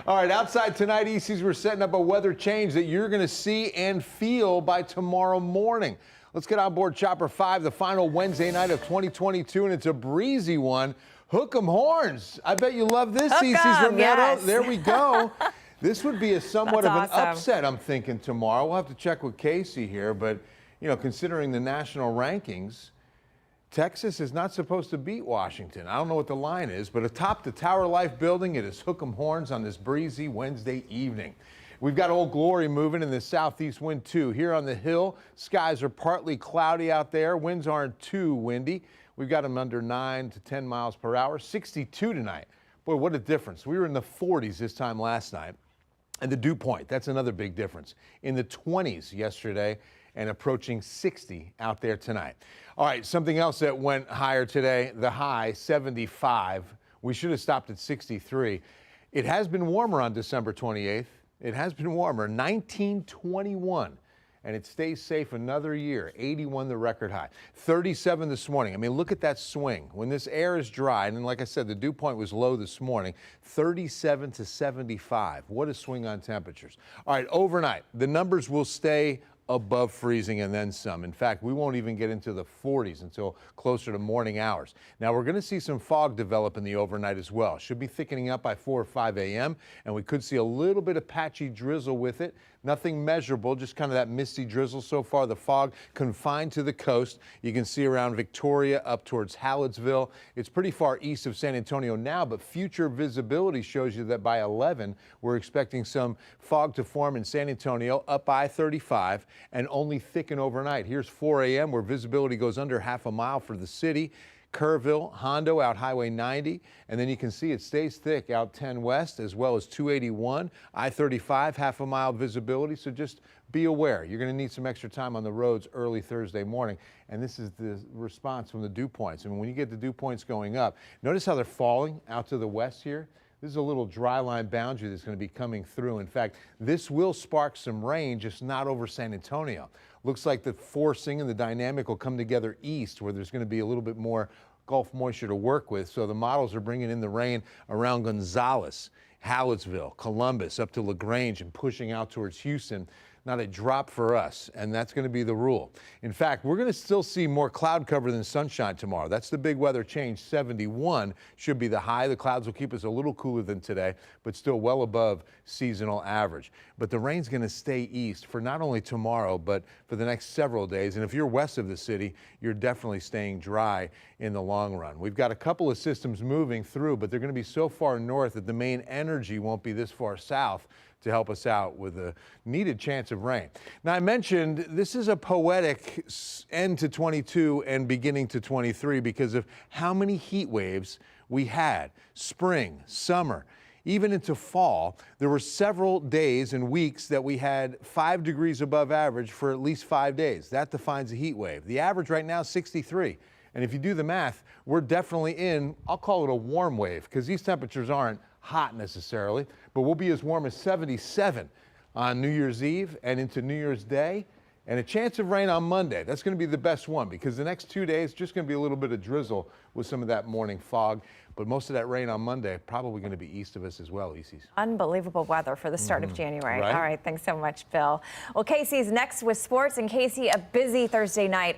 All right, outside tonight, ECs, we're setting up a weather change that you're going to see and feel by tomorrow morning. Let's get on board Chopper 5, the final Wednesday night of 2022, and it's a breezy one. Hook 'em horns. I bet you love this, Hook ECs 'em, Romero. yes. There we go. This would be a somewhat of an That's awesome. upset, I'm thinking, tomorrow. We'll have to check with Casey here, but, you know, considering the national rankings, Texas is not supposed to beat Washington. I don't know what the line is, but atop the Tower Life building, it is Hook 'em horns on this breezy Wednesday evening. We've got Old Glory moving in the southeast wind too. Here on the hill, skies are partly cloudy out there. Winds aren't too windy. We've got them under 9 to 10 miles per hour. 62 tonight. Boy, what a difference. We were in the 40s this time last night. And the dew point, that's another big difference. In the 20s yesterday and approaching 60 out there tonight. All right, something else that went higher today, the high 75. We should have stopped at 63. It has been warmer on December 28th. It has been warmer, 1921. And it stays safe another year, 81 the record high. 37 this morning. I mean, look at that swing. When this air is dry, and like I said, the dew point was low this morning, 37 to 75. What a swing on temperatures. All right, overnight, the numbers will stay above freezing and then some. In fact, we won't even get into the 40s until closer to morning hours. Now, we're going to see some fog develop in the overnight as well. Should be thickening up by 4 or 5 a.m., and we could see a little bit of patchy drizzle with it. Nothing measurable, just kind of that misty drizzle so far. The fog confined to the coast. You can see around Victoria up towards Hallettsville. It's pretty far east of San Antonio now, but future visibility shows you that by 11, we're expecting some fog to form in San Antonio up I-35 and only thicken overnight. Here's 4 a.m. where visibility goes under half a mile for the city. Kerrville, Hondo out Highway 90, and then you can see it stays thick out 10 West as well as 281, I-35, half a mile visibility, so just be aware. You're going to need some extra time on the roads early Thursday morning, and this is the response from the dew points. I mean, when you get the dew points going up, notice how they're falling out to the west here. This is a little dry line boundary that's going to be coming through. In fact, this will spark some rain, just not over San Antonio. Looks like the forcing and the dynamic will come together east, where there's going to be a little bit more Gulf moisture to work with. So the models are bringing in the rain around Gonzales, Hallettsville, Columbus, up to LaGrange and pushing out towards Houston. Not a drop for us, and that's going to be the rule. In fact, we're going to still see more cloud cover than sunshine tomorrow. That's the big weather change. 71 should be the high. The clouds will keep us a little cooler than today, but still well above seasonal average. But the rain's going to stay east for not only tomorrow, but for the next several days. And if you're west of the city, you're definitely staying dry in the long run. We've got a couple of systems moving through, but they're going to be so far north that the main energy won't be this far south to help us out with a needed chance of rain. Now, I mentioned this is a poetic end to 22 and beginning to 23 because of how many heat waves we had. Spring, summer, even into fall. There were several days and weeks that we had 5 degrees above average for at least 5 days. That defines a heat wave. The average right now is 63. And if you do the math, we're definitely in, I'll call it a warm wave, because these temperatures aren't hot necessarily, but we'll be as warm as 77 on New Year's Eve and into New Year's Day, and a chance of rain on Monday. That's going to be the best one, because the next 2 days just going to be a little bit of drizzle with some of that morning fog, but most of that rain on Monday probably going to be east of us as well, ECs. Unbelievable weather for the start of January. Right? All right, thanks so much, Bill. Well, Casey's next with sports, and Casey, a busy Thursday night.